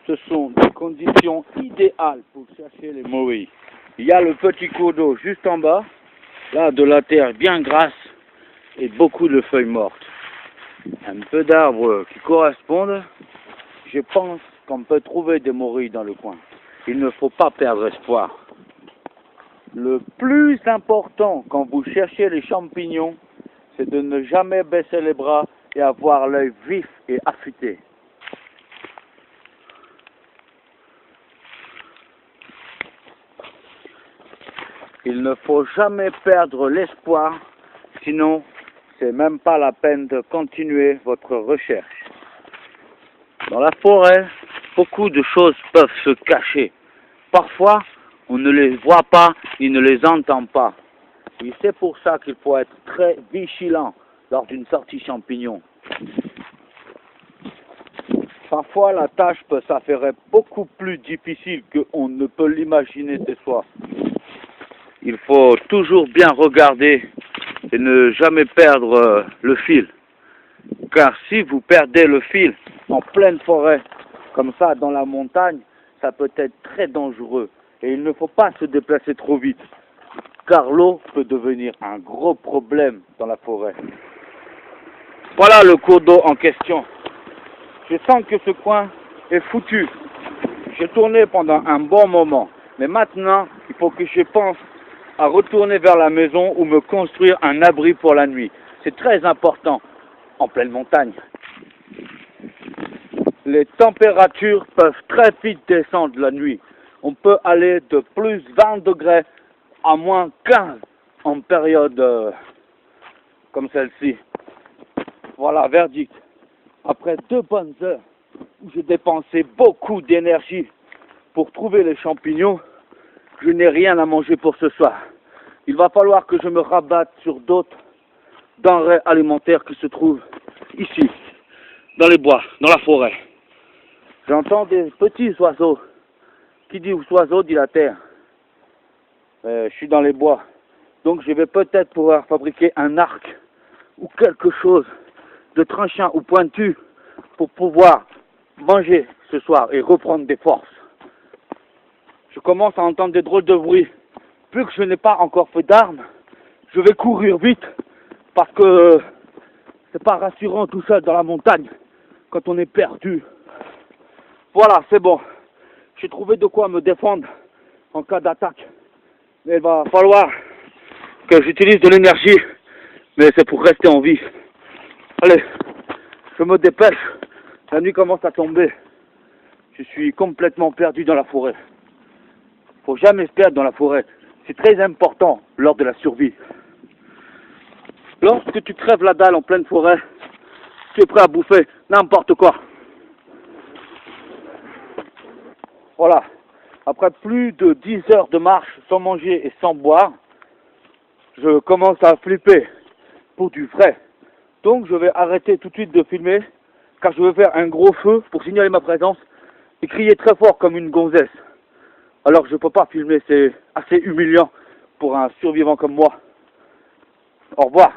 Ce sont des conditions idéales pour chercher les morilles. Il y a le petit cours d'eau juste en bas, là de la terre bien grasse et beaucoup de feuilles mortes. Un peu d'arbres qui correspondent. Je pense qu'on peut trouver des morilles dans le coin. Il ne faut pas perdre espoir. Le plus important quand vous cherchez les champignons, c'est de ne jamais baisser les bras et avoir l'œil vif et affûté. Il ne faut jamais perdre l'espoir, sinon c'est même pas la peine de continuer votre recherche. Dans la forêt, beaucoup de choses peuvent se cacher. Parfois, on ne les voit pas et ne les entend pas. Et c'est pour ça qu'il faut être très vigilant lors d'une sortie champignon. Parfois, la tâche peut s'avérer beaucoup plus difficile qu'on ne peut l'imaginer des fois. Il faut toujours bien regarder et ne jamais perdre le fil. Car si vous perdez le fil en pleine forêt, comme ça dans la montagne, ça peut être très dangereux. Et il ne faut pas se déplacer trop vite, car l'eau peut devenir un gros problème dans la forêt. Voilà le cours d'eau en question. Je sens que ce coin est foutu. J'ai tourné pendant un bon moment, mais maintenant, il faut que je pense à retourner vers la maison ou me construire un abri pour la nuit. C'est très important en pleine montagne. Les températures peuvent très vite descendre la nuit. On peut aller de plus 20 degrés à moins 15 en période comme celle-ci. Voilà, verdict. Après 2 bonnes heures où j'ai dépensé beaucoup d'énergie pour trouver les champignons, je n'ai rien à manger pour ce soir. Il va falloir que je me rabatte sur d'autres denrées alimentaires qui se trouvent ici, dans les bois, dans la forêt. J'entends des petits oiseaux. Qui dit oiseau dit la terre. Je suis dans les bois. Donc je vais peut-être pouvoir fabriquer un arc ou quelque chose de tranchant ou pointu pour pouvoir manger ce soir et reprendre des forces. Je commence à entendre des drôles de bruits. Vu que je n'ai pas encore fait d'armes, je vais courir vite parce que c'est pas rassurant tout seul dans la montagne quand on est perdu. Voilà, c'est bon. J'ai trouvé de quoi me défendre en cas d'attaque. Mais il va falloir que j'utilise de l'énergie, mais c'est pour rester en vie. Allez, je me dépêche. La nuit commence à tomber. Je suis complètement perdu dans la forêt. Faut jamais se perdre dans la forêt. C'est très important lors de la survie. Lorsque tu crèves la dalle en pleine forêt, tu es prêt à bouffer n'importe quoi. Voilà. Après plus de 10 heures de marche sans manger et sans boire, je commence à flipper pour du frais. Donc je vais arrêter tout de suite de filmer, car je vais faire un gros feu pour signaler ma présence et crier très fort comme une gonzesse. Alors je ne peux pas filmer, c'est assez humiliant pour un survivant comme moi. Au revoir.